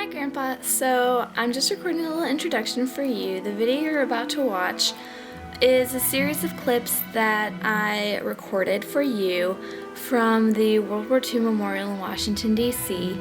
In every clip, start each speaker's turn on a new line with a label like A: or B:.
A: Hi Grandpa, so I'm just recording a little introduction for you. The video you're about to watch is a series of clips that I recorded for you from the World War II Memorial in Washington, D.C.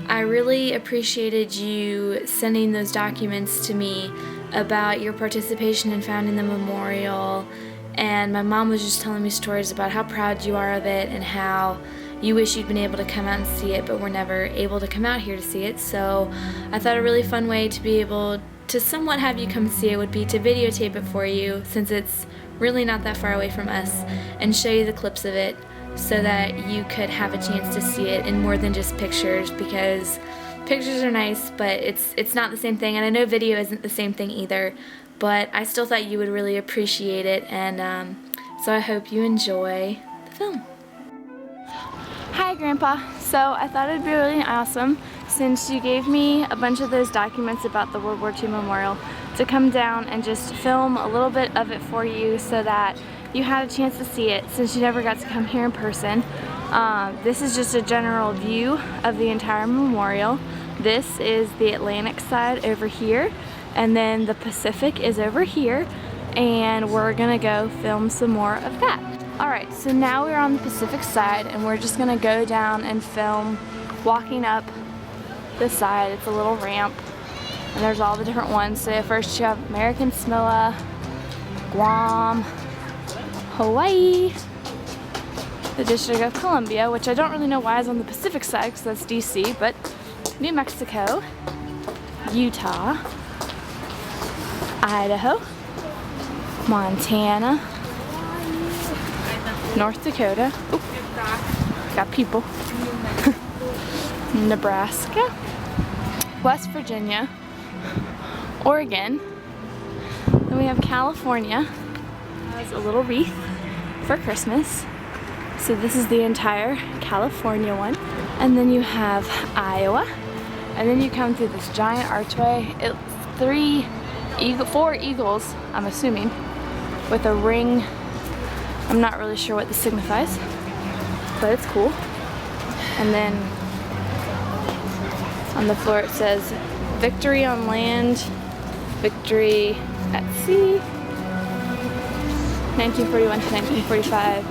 A: I really appreciated you sending those documents to me about your participation in founding the memorial, and my mom was just telling me stories about how proud you are of it and how you wish you'd been able to come out and see it, but were never able to come out here to see it. So I thought a really fun way to be able to somewhat have you come see it would be to videotape it for you, since it's really not that far away from us, and show you the clips of it so that you could have a chance to see it in more than just pictures, because pictures are nice, but it's not the same thing, and I know video isn't the same thing either, but I still thought you would really appreciate it, and so I hope you enjoy the film. Hi Grandpa, so I thought it'd be really awesome, since you gave me a bunch of those documents about the World War II Memorial, to come down and just film a little bit of it for you so that you had a chance to see it, since you never got to come here in person. This is just a general view of the entire memorial. This is the Atlantic side over here, and then the Pacific is over here, and we're gonna go film some more of that. Alright, so now we're on the Pacific side, and we're just gonna go down and film walking up the side. It's a little ramp, and there's all the different ones. So first you have American Samoa, Guam, Hawaii, the District of Columbia, which I don't really know why is on the Pacific side because that's DC, but New Mexico, Utah, Idaho, Montana, North Dakota, oop, got people, Nebraska, West Virginia, Oregon, then we have California, has a little wreath for Christmas, so this is the entire California one, and then you have Iowa, and then you come through this giant archway. It's four eagles, I'm assuming, with a ring. I'm not really sure what this signifies, but it's cool. And then on the floor it says victory on land, victory at sea, 1941 to 1945,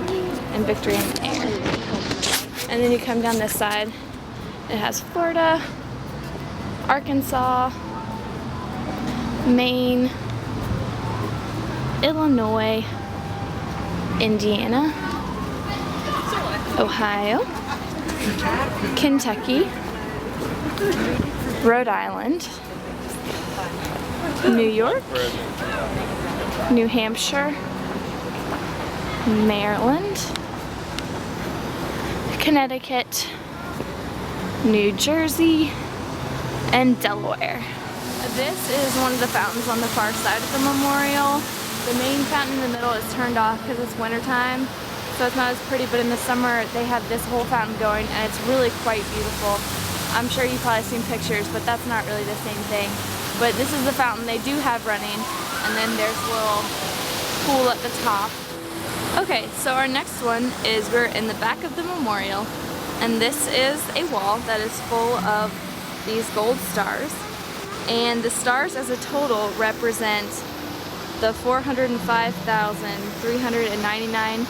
A: and victory in the air. And then you come down this side, it has Florida, Arkansas, Maine, Illinois, Indiana, Ohio, Kentucky, Rhode Island, New York, New Hampshire, Maryland, Connecticut, New Jersey, and Delaware. This is one of the fountains on the far side of the memorial. The main fountain in the middle is turned off because it's wintertime, so it's not as pretty, but in the summer they have this whole fountain going, and it's really quite beautiful. I'm sure you've probably seen pictures, but that's not really the same thing. But this is the fountain they do have running, and then there's a little pool at the top. Okay, so our next one is we're in the back of the memorial, and this is a wall that is full of these gold stars, and the stars as a total represent the 405,399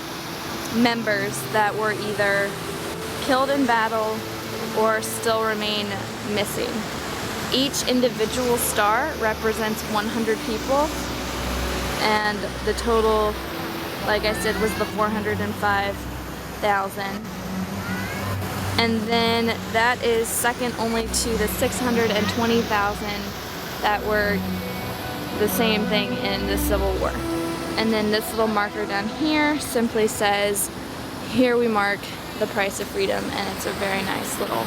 A: members that were either killed in battle or still remain missing. Each individual star represents 100 people, and the total, like I said, was the 405,000. And then that is second only to the 620,000 that were the same thing in the Civil War. And then this little marker down here simply says, here we mark the price of freedom, and it's a very nice little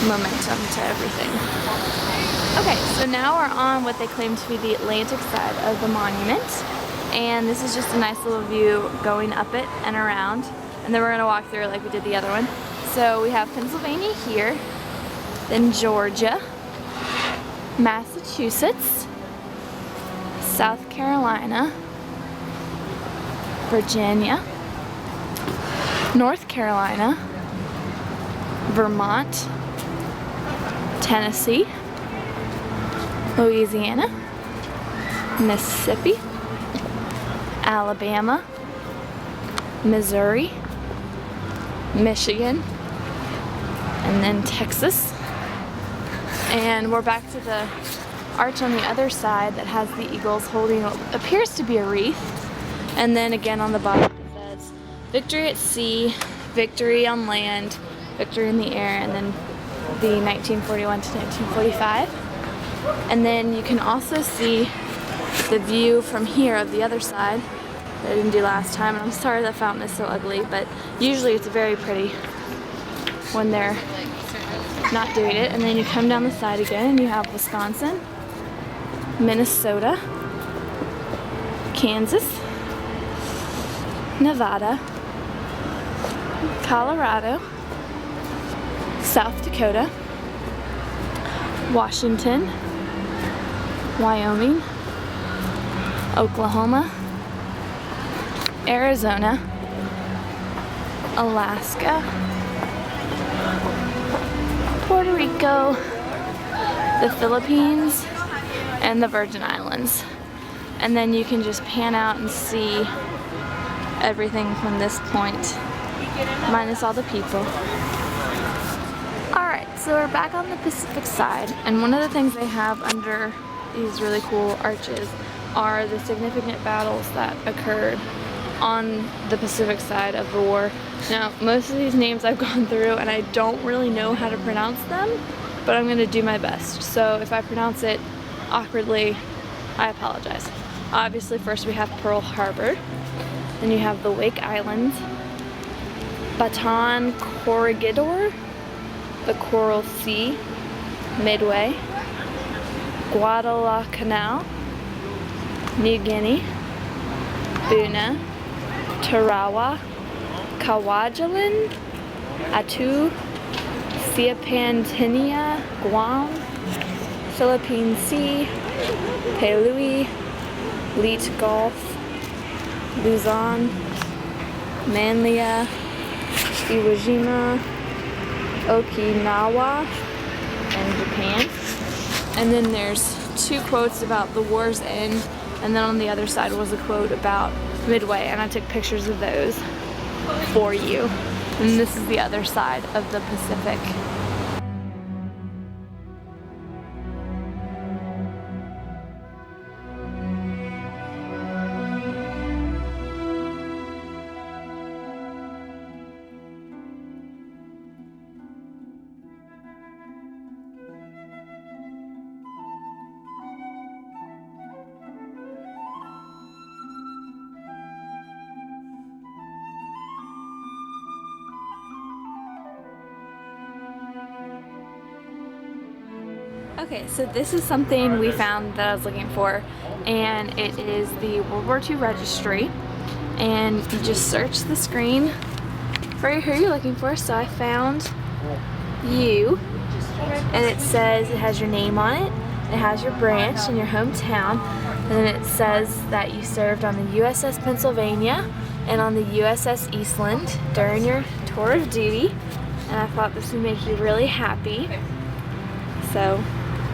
A: momentum to everything. Okay, so now we're on what they claim to be the Atlantic side of the monument, and this is just a nice little view going up it and around, and then we're going to walk through it like we did the other one. So we have Pennsylvania here, then Georgia, Massachusetts, South Carolina, Virginia, North Carolina, Vermont, Tennessee, Louisiana, Mississippi, Alabama, Missouri, Michigan, and then Texas. And we're back to the arch on the other side that has the eagles holding what appears to be a wreath. And then again on the bottom it says victory at sea, victory on land, victory in the air, and then the 1941 to 1945. And then you can also see the view from here of the other side that I didn't do last time, and I'm sorry that fountain is so ugly, but usually it's very pretty when they're not doing it. And then you come down the side again and you have Wisconsin, Minnesota, Kansas, Nevada, Colorado, South Dakota, Washington, Wyoming, Oklahoma, Arizona, Alaska, Puerto Rico, the Philippines, and the Virgin Islands. And then you can just pan out and see everything from this point, minus all the people. Alright, so we're back on the Pacific side, and one of the things they have under these really cool arches are the significant battles that occurred on the Pacific side of the war. Now, most of these names I've gone through and I don't really know how to pronounce them, but I'm going to do my best. So if I pronounce it awkwardly, I apologize. Obviously, first we have Pearl Harbor, then you have the Wake Islands, Baton Corregidor, the Coral Sea, Midway, Guadalcanal, New Guinea, Buna, Tarawa, Kwajalein, Attu, Siapantinia, Guam, Philippine Sea, Pelui, Leyte Gulf, Luzon, Manila, Iwo Jima, Okinawa, and Japan. And then there's two quotes about the war's end, and then on the other side was a quote about Midway, and I took pictures of those for you. And this is the other side of the Pacific. Okay, so this is something we found that I was looking for, and it is the World War II registry, and you just search the screen for who you're looking for. So I found you, and it says it has your name on it, it has your branch and your hometown, and then it says that you served on the USS Pennsylvania and on the USS Eastland during your tour of duty, and I thought this would make you really happy, so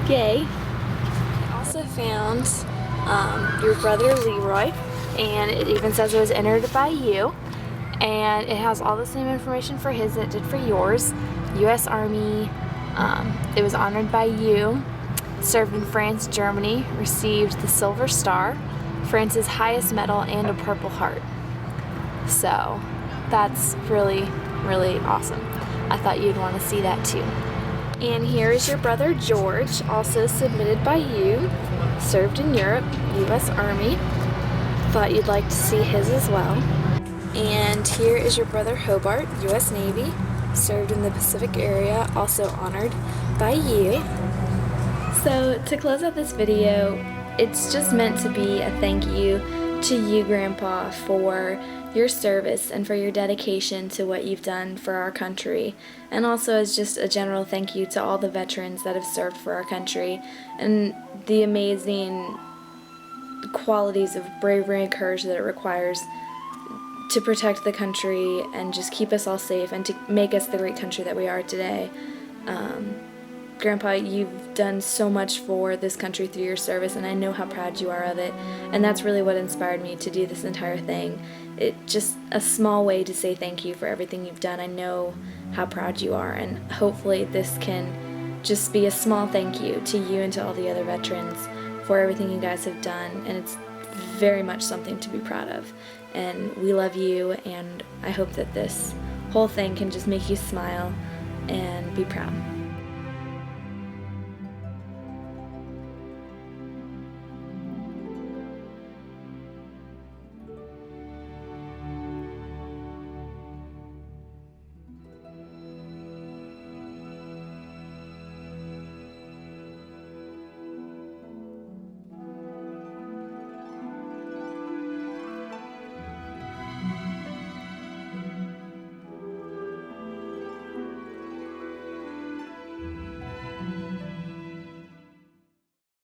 A: yay. I also found your brother Leroy, and it even says it was entered by you, and it has all the same information for his that it did for yours. U.S. Army, it was honored by you, served in France, Germany, received the Silver Star, France's highest medal, and a Purple Heart. So that's really, really awesome. I thought you'd want to see that too. And here is your brother George, also submitted by you, served in Europe, U.S. Army. Thought you'd like to see his as well. And here is your brother Hobart, U.S. Navy, served in the Pacific area, also honored by you. So to close out this video, it's just meant to be a thank you to you, Grandpa, for your service and for your dedication to what you've done for our country, and also as just a general thank you to all the veterans that have served for our country and the amazing qualities of bravery and courage that it requires to protect the country and just keep us all safe and to make us the great country that we are today. Grandpa, you've done so much for this country through your service, and I know how proud you are of it, and that's really what inspired me to do this entire thing. It just a small way to say thank you for everything you've done. I know how proud you are, and hopefully this can just be a small thank you to you and to all the other veterans for everything you guys have done, and it's very much something to be proud of. And we love you, and I hope that this whole thing can just make you smile and be proud.